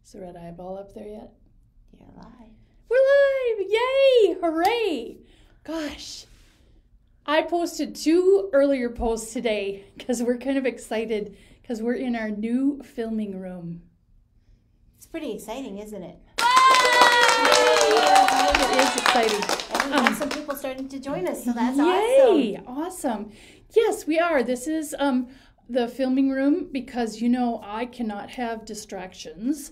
Is the red eyeball up there yet? You're live. We're live! Yay! Hooray! Gosh. I posted 2 earlier posts today because we're kind of excited because we're in our new filming room. It's pretty exciting, isn't it? It is exciting. And we have some people starting to join us, so that's Yay! awesome. Awesome. Yes, we are. This is the filming room because, you know, I cannot have distractions.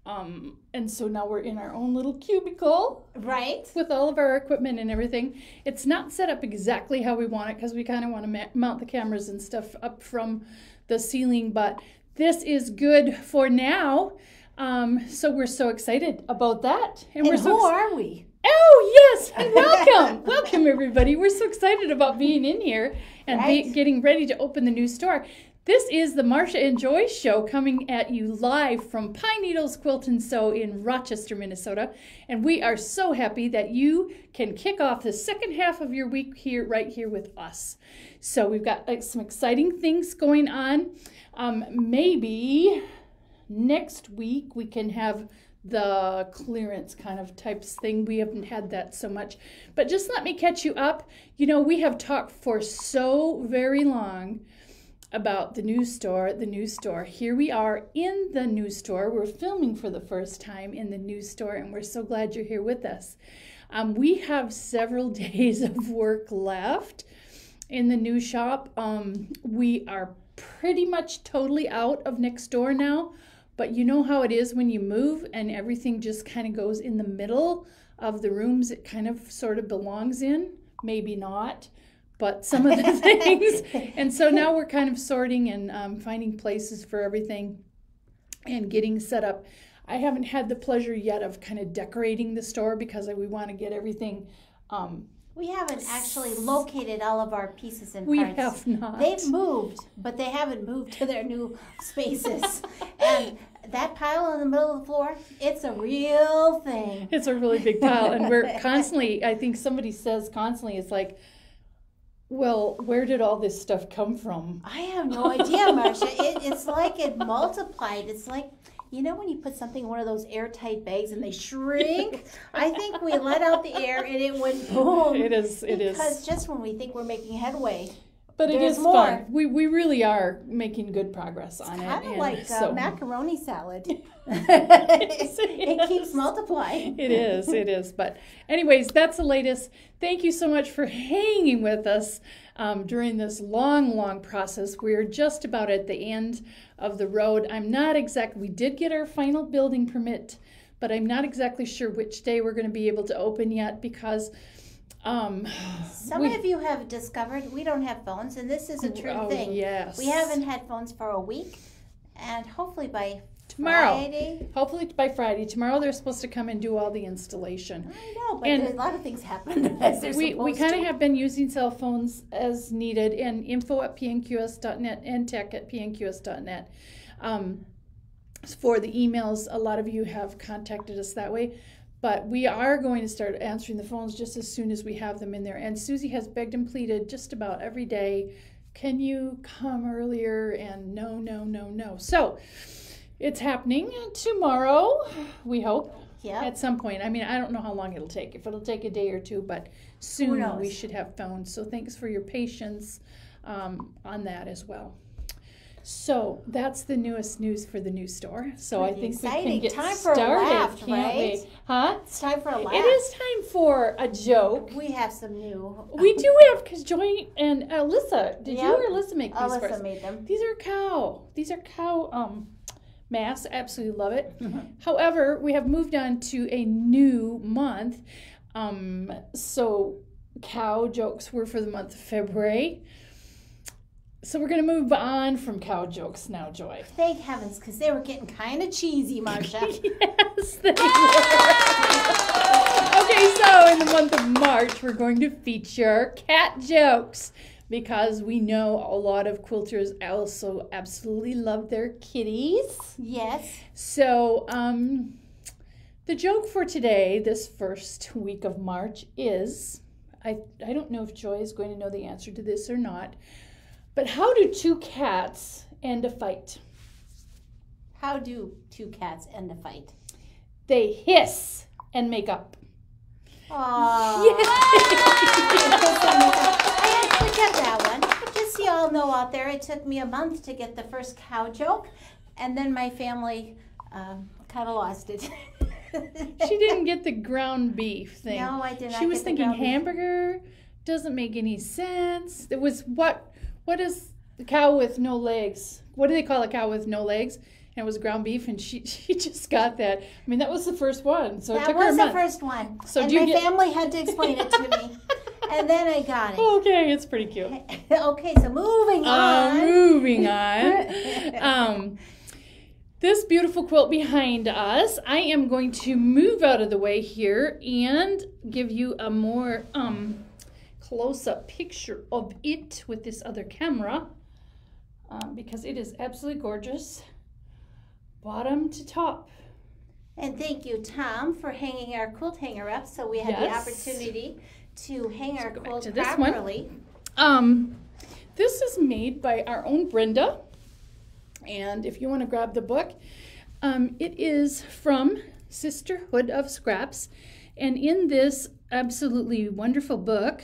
And so now we're in our own little cubicle. Right. With all of our equipment and everything. It's not set up exactly how we want it because we kind of want to mount the cameras and stuff up from the ceiling, but this is good for now. So we're so excited about that. And we're who are we? Oh, yes, and welcome. Welcome, everybody. We're so excited about being in here and getting ready to open the new store. This is the Marcia and Joy Show coming at you live from Pine Needles Quilt and Sew in Rochester, Minnesota. And we are so happy that you can kick off the second half of your week here, right here with us. So we've got some exciting things going on. Maybe next week we can have the clearance kind of types thing. We haven't had that so much. But just let me catch you up. You know, we have talked for so very long about the new store, Here we are in the new store. We're filming for the first time in the new store, and we're so glad you're here with us. We have several days of work left in the new shop. We are pretty much totally out of next door now, but you know how it is when you move and everything just kind of goes in the middle of the rooms it kind of sort of belongs in, maybe not. But some of the things. And so now we're kind of sorting and finding places for everything and getting set up. I haven't had the pleasure yet of kind of decorating the store because we want to get everything. We haven't actually located all of our pieces and parts. We have not. They've moved, but they haven't moved to their new spaces. And that pile in the middle of the floor, it's a real thing. It's a really big pile. And we're constantly, I think somebody says constantly, it's like, well, where did all this stuff come from? I have no idea, Marcia. It's like it multiplied. It's like, you know when you put something in one of those airtight bags and they shrink? I think we let out the air and it went boom. It is. Because just when we think we're making headway, but it is more. fun. We really are making good progress on it. Kind of like macaroni salad. It keeps multiplying. It is. But anyways, that's the latest. Thank you so much for hanging with us during this long process. We're just about at the end of the road. We did get our final building permit, but I'm not exactly sure which day we're going to be able to open yet because some of you have discovered we don't have phones, and this is a true thing. Yes. We haven't had phones for a week, and hopefully by tomorrow. Friday. Hopefully by Friday. Tomorrow they're supposed to come and do all the installation. I know, but a lot of things happen as they're supposed to. We kind of have been using cell phones as needed, and info@pnqs.net and tech@pnqs.net. For the emails, a lot of you have contacted us that way. But we are going to start answering the phones just as soon as we have them in there. And Susie has begged and pleaded just about every day, can you come earlier? And no. So it's happening tomorrow, we hope, at some point. I mean, I don't know how long it'll take. If it'll take a day or two, but soon we should have phones. So thanks for your patience on that as well. So that's the newest news for the new store. So I think we can get started. For a laugh, can't right? we? Huh? It's time for a laugh. It is time for a joke. We have some new. We do have, because Joy and Alyssa, did you or Alyssa make these for us? Alyssa made them. These are cow masks. Absolutely love it. However, we have moved on to a new month. So cow jokes were for the month of February. So we're going to move on from cow jokes now, Joy. Thank heavens, because they were getting kind of cheesy, Marcia. Yes, they were. Okay, so in the month of March, we're going to feature cat jokes because we know a lot of quilters also absolutely love their kitties. Yes. So the joke for today, this first week of March, is, I don't know if Joy is going to know the answer to this or not, but how do 2 cats end a fight? How do two cats end a fight? They hiss and make up. Aww. Yeah. I actually kept that one. Just so you all know out there, it took me a month to get the first cow joke, and then my family kind of lost it. She didn't get the ground beef thing. No, I did not. She was thinking hamburger doesn't make any sense. It was what is the cow with no legs? What do they call a cow with no legs? And it was ground beef, and she just got that. I mean, that was the first one, so it took her a month. That was the first one. So and my family had to explain it to me, and then I got it. Okay, it's pretty cute. Okay, so moving on. Moving on. This beautiful quilt behind us, I am going to move out of the way here and give you a more close-up picture of it with this other camera because it is absolutely gorgeous, bottom to top. And thank you, Tom, for hanging our quilt hanger up so we had the opportunity to hang our quilt properly. This is made by our own Brenda. And if you want to grab the book, it is from Sisterhood of Scraps. And in this absolutely wonderful book,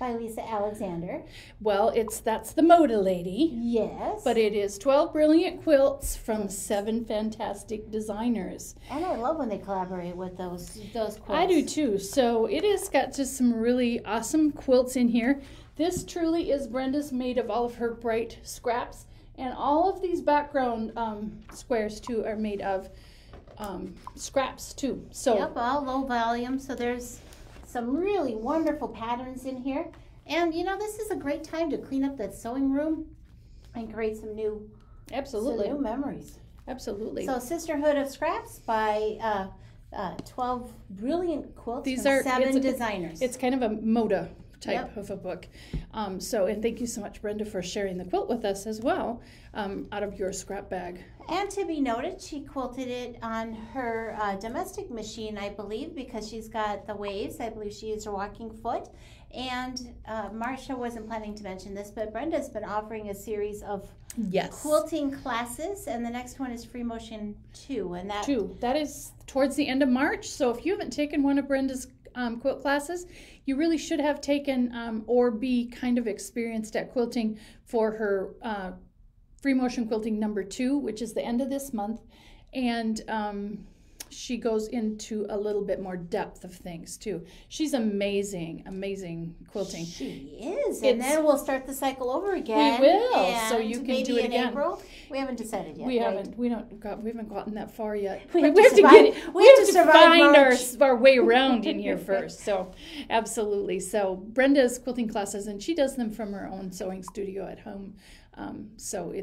by Lisa Alexander. Well, that's the Moda Lady. Yes. But it is 12 brilliant quilts from 7 fantastic designers. And I love when they collaborate with those quilts. I do too. So it has got just some really awesome quilts in here. This truly is Brenda's made of all of her bright scraps. And all of these background squares too are made of scraps too. So yep, all low volume. So there's some really wonderful patterns in here. And you know, this is a great time to clean up that sewing room and create some new memories. Absolutely. So Sisterhood of Scraps by 12 brilliant quilts from 7 designers. It's kind of a Moda type of a book. And thank you so much, Brenda, for sharing the quilt with us as well out of your scrap bag. And to be noted, she quilted it on her domestic machine, I believe, because she's got the waves. I believe she used her walking foot. And Marcia wasn't planning to mention this, but Brenda's been offering a series of quilting classes, and the next one is Free Motion 2. And that is towards the end of March. So if you haven't taken one of Brenda's quilt classes, you really should have taken or be kind of experienced at quilting for her Free Motion Quilting number 2, which is the end of this month. And she goes into a little bit more depth of things too. She's amazing quilting. She is. And then we'll start the cycle over again. We will. So you can do it again. April. We haven't decided yet. We haven't. We haven't gotten that far yet. We have to find our way around in here first. So absolutely. So Brenda's quilting classes, and she does them from her own sewing studio at home. So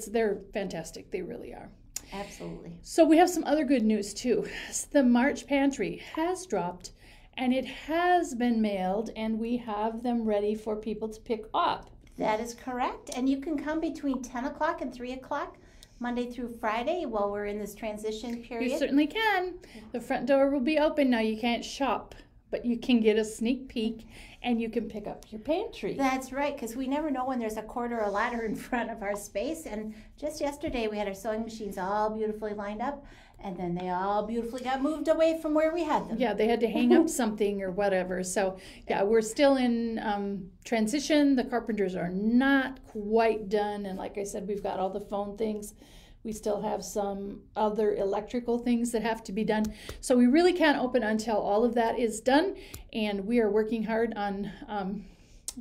they're fantastic. They really are. Absolutely. So we have some other good news too. The March pantry has dropped, and it has been mailed, and we have them ready for people to pick up. That is correct. And you can come between 10 o'clock and 3 o'clock, Monday through Friday, while we're in this transition period. You certainly can. The front door will be open now. You can't shop, but you can get a sneak peek, and you can pick up your pantry. That's right, because we never know when there's a cord or a ladder in front of our space. And just yesterday, we had our sewing machines all beautifully lined up, and then they all beautifully got moved away from where we had them. Yeah, they had to hang up something or whatever. So, yeah, we're still in transition. The carpenters are not quite done. And like I said, we've got all the phone things. We still have some other electrical things that have to be done. So we really can't open until all of that is done. And we are working hard on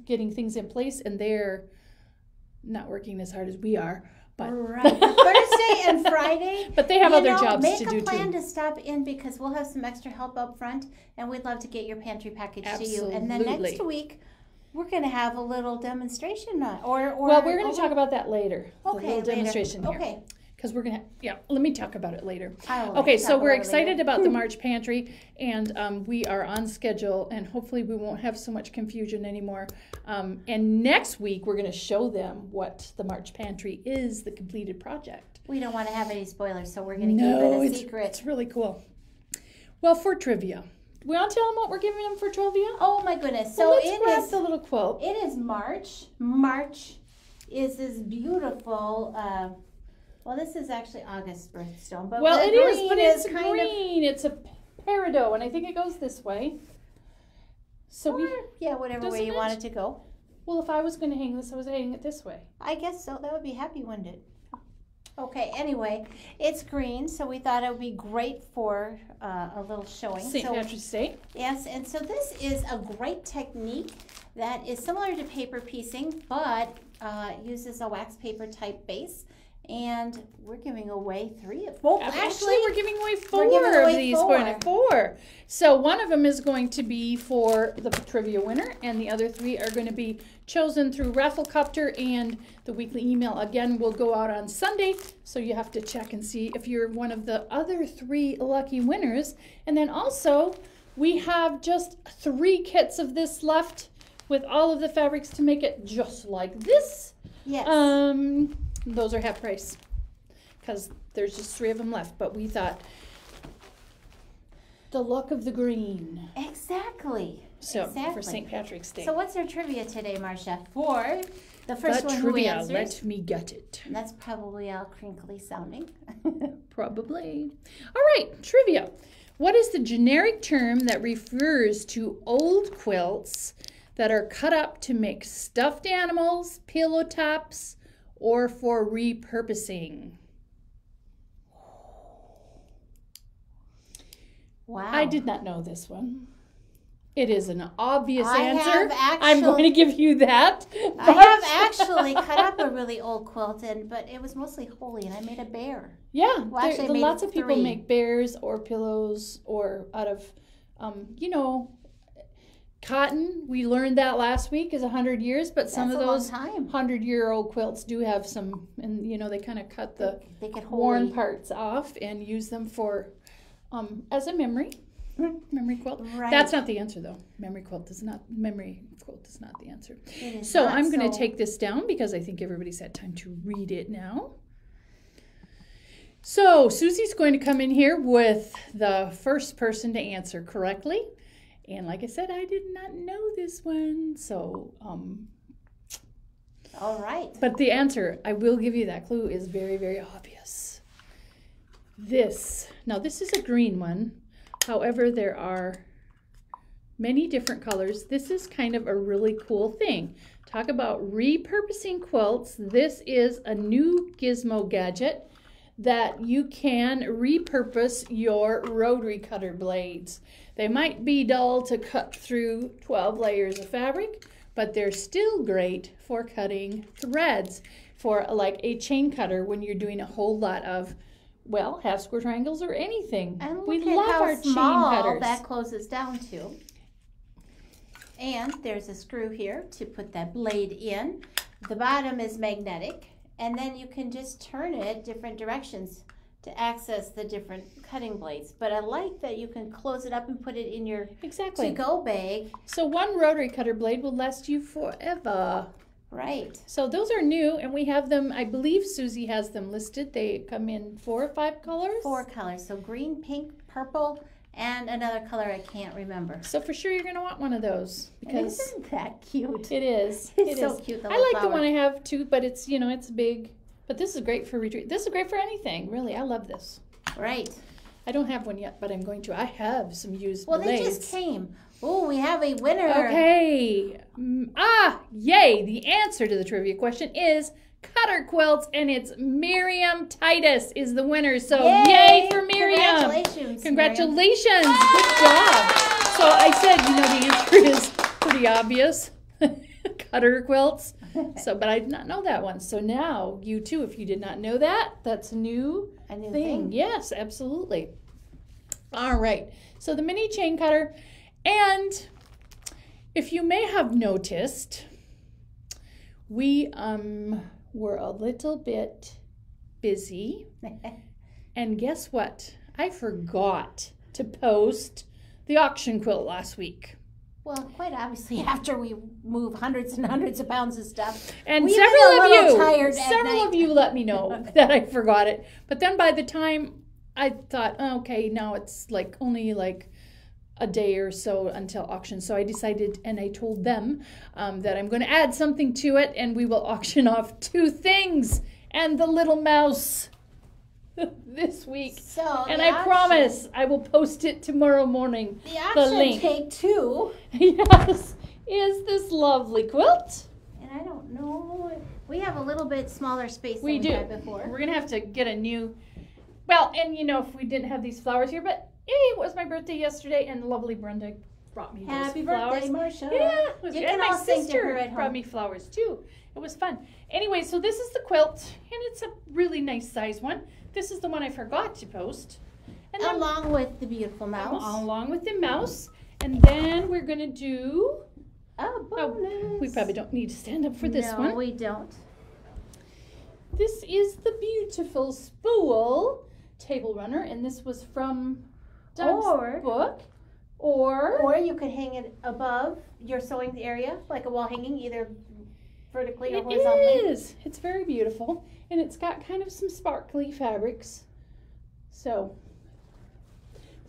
getting things in place. And they're not working as hard as we are. But right. Thursday and Friday. But they have other jobs to do too. Make a plan to stop in, because we'll have some extra help up front. And we'd love to get your pantry package to you. And then next week, we're going to have a little demonstration. Well, we're going to talk about that later. Okay, a little demonstration here. Okay. Because we're going to, let me talk about it later. Okay, so we're excited about the March pantry, and we are on schedule, and hopefully we won't have so much confusion anymore. And next week, we're going to show them what the March pantry is, the completed project. We don't want to have any spoilers, so we're going to keep it a secret. It's really cool. Well, for trivia, we want to tell them what we're giving them for trivia? Oh, my goodness. So let's grab the little quote. It is March. March is this beautiful Well, this is actually August birthstone, but well, it is, but it's kind green. It's a peridot, and I think it goes this way. So whatever way you want it to go. Well, if I was going to hang this, I was hanging it this way. I guess so. That would be happy, wouldn't it? Okay, anyway, it's green, so we thought it would be great for a little showing. St. Patrick's Day. Yes, and so this is a great technique that is similar to paper piecing, but uses a wax paper type base. And we're giving away 3 of 4. Actually, we're giving away 4 of these. 4. So one of them is going to be for the trivia winner, and the other 3 are going to be chosen through Rafflecopter, and the weekly email again will go out on Sunday. So you have to check and see if you're one of the other 3 lucky winners. And then also, we have just 3 kits of this left with all of the fabrics to make it just like this. Yes. Those are half price because there's just 3 of them left, but we thought the luck of the green. Exactly. So for St. Patrick's Day. So what's our trivia today, Marcia? For the first one who answers. Let me get it. And that's probably all crinkly sounding. Probably. All right, trivia. What is the generic term that refers to old quilts that are cut up to make stuffed animals, pillow tops, or for repurposing? Wow. I did not know this one. It is an obvious answer. Actually, I'm going to give you that. I have actually cut up a really old quilt, but it was mostly holey, and I made a bear. Yeah, well, actually, lots of people make bears or pillows or out of, cotton. We learned that last week is 100 years, but some of those 100-year-old quilts do have some, and they kind of cut the worn parts off and use them for as a memory quilt. Right. That's not the answer though. Memory quilt is not the answer. So I'm going to take this down because I think everybody's had time to read it now. So Susie's going to come in here with the first person to answer correctly. And like I said, I did not know this one, so all right. But the answer, I will give you that clue, is very, very obvious. This is a green one. However, there are many different colors. This is kind of a really cool thing. Talk about repurposing quilts. This is a new gizmo gadget that you can repurpose your rotary cutter blades. They might be dull to cut through 12 layers of fabric, but they're still great for cutting threads for like a chain cutter when you're doing a whole lot of, well, half square triangles or anything. And we look love at how our small chain cutters. That closes down to. And there's a screw here to put that blade in. The bottom is magnetic, and then you can just turn it different directions to access the different cutting blades. But I like that you can close it up and put it in your to-go bag. So one rotary cutter blade will last you forever. Right. So those are new, and we have them, I believe Susie has them listed. They come in 4 or 5 colors? 4 colors. So green, pink, purple, and another color I can't remember. So for sure you're going to want one of those. Because isn't that cute? It is. It's so cute. I like the one I have too, but it's, it's big. But this is great for retreat. This is great for anything, really. I love this. Right. I don't have one yet, but I'm going to. I have some used blades. Well, they just came. Oh, we have a winner. Okay. Yay. The answer to the trivia question is cutter quilts, and it's Miriam Titus is the winner. So yay for Miriam. Congratulations. Congratulations. Miriam. Good job. So I said, the answer is pretty obvious. Cutter quilts. So, but I did not know that one. So now you too, if you did not know that, that's a new thing. Yes, absolutely. All right. So the mini chain cutter, and if you may have noticed, we were a little bit busy, and guess what? I forgot to post the auction quilt last week. Well, quite obviously, after we move hundreds and hundreds of pounds of stuff, and several of you let me know that I forgot it. But then by the time I thought, okay, now it's only a day or so until auction. So I decided, and I told them that I'm going to add something to it, and we will auction off 2 things. And the little mouse this week. So and I promise I will post it tomorrow morning. The option link. take 2. Yes, is this lovely quilt. And I don't know. We have a little bit smaller space than we had before. We're going to have to get a new, well, and you know, if we didn't have these flowers here, but it was my birthday yesterday, and lovely Brenda brought me those flowers. Happy birthday, Marcia. Yeah, it was you good. can And all my sing to sister her at home. brought me flowers too. It was fun. Anyway, so this is the quilt, and it's a really nice size one. This is the one I forgot to post. And along with the beautiful mouse. Along with the mouse. And then we're going to do... Oh, bonus. We probably don't need to stand up for this one. No, we don't. This is the beautiful Spool table runner, and this was from Doug's book. Or you could hang it above your sewing area, like a wall hanging, either vertically or horizontally. It is. It's very beautiful, and it's got kind of some sparkly fabrics. So,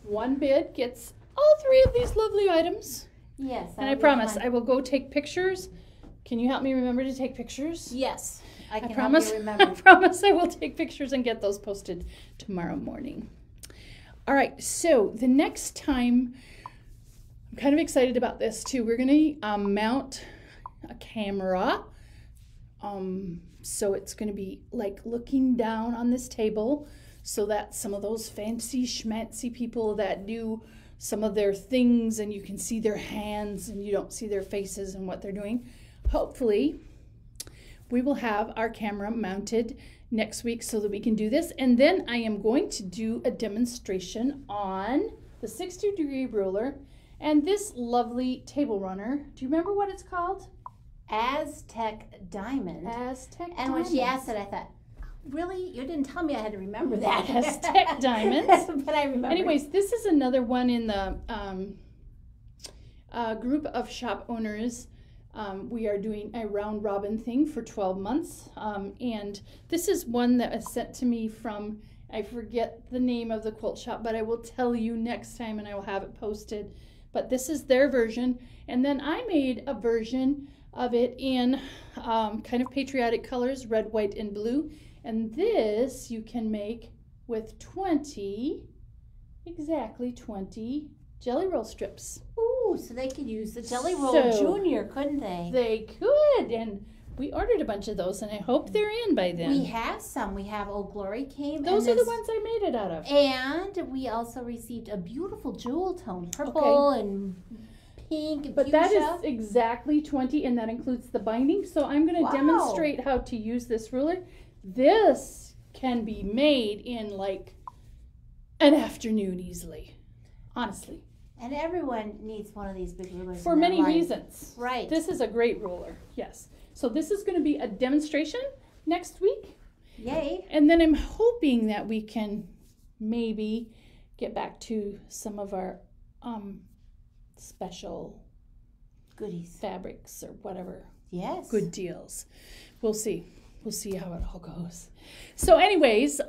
one bid gets all 3 of these lovely items. Yes. And I promise I will go take pictures. Can you help me remember to take pictures? Yes. I can promise. Help you remember. I promise I will take pictures and get those posted tomorrow morning. All right, so the next time, I'm kind of excited about this too. We're going to mount a camera. So it's going to be like looking down on this table so that some of those fancy schmancy people that do some of their things and you can see their hands and you don't see their faces and what they're doing. Hopefully, we will have our camera mounted next week so that we can do this. And then I am going to do a demonstration on the 60-degree ruler and this lovely table runner. Do you remember what it's called? Aztec Diamond. Aztec And when she asked it, I thought, really? You didn't tell me I had to remember that. Aztec Diamonds. But I remember. Anyways, this is another one in the group of shop owners. We are doing a round robin thing for 12 months. And this is one that was sent to me from, I forget the name of the quilt shop, but I will tell you next time and I will have it posted. But this is their version. And then I made a version of it in kind of patriotic colors, red, white, and blue. And this you can make with exactly 20 Jelly Roll strips. Ooh, so they could use the Jelly Roll Junior, couldn't they? They could, and we ordered a bunch of those, and I hope they're in by then. We have some. We have Old Glory came. Those are the ones I made it out of. And we also received a beautiful jewel tone, purple and pink and but fuchsia. That is exactly 20, and that includes the binding. So I'm going to demonstrate how to use this ruler. This can be made in like an afternoon easily, honestly. And everyone needs one of these big rulers. For many reasons. Right. This is a great ruler, yes. So this is going to be a demonstration next week. Yay. And then I'm hoping that we can maybe get back to some of our special goodies, fabrics or whatever. Yes. Good deals. We'll see. We'll see how it all goes. So anyways,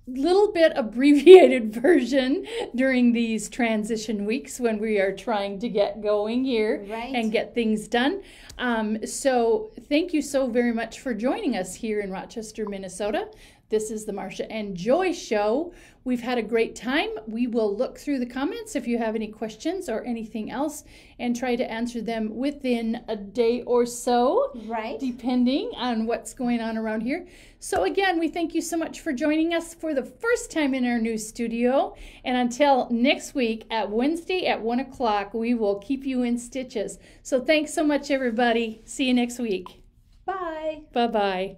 little bit abbreviated version during these transition weeks when we are trying to get going here and get things done. So thank you so very much for joining us here in Rochester, Minnesota. This is the Marcia and Joy Show. We've had a great time. We will look through the comments if you have any questions or anything else and try to answer them within a day or so, depending on what's going on around here. So again, we thank you so much for joining us for the first time in our new studio. And until next week at Wednesday at 1 o'clock, we will keep you in stitches. So thanks so much, everybody. See you next week. Bye. Bye-bye.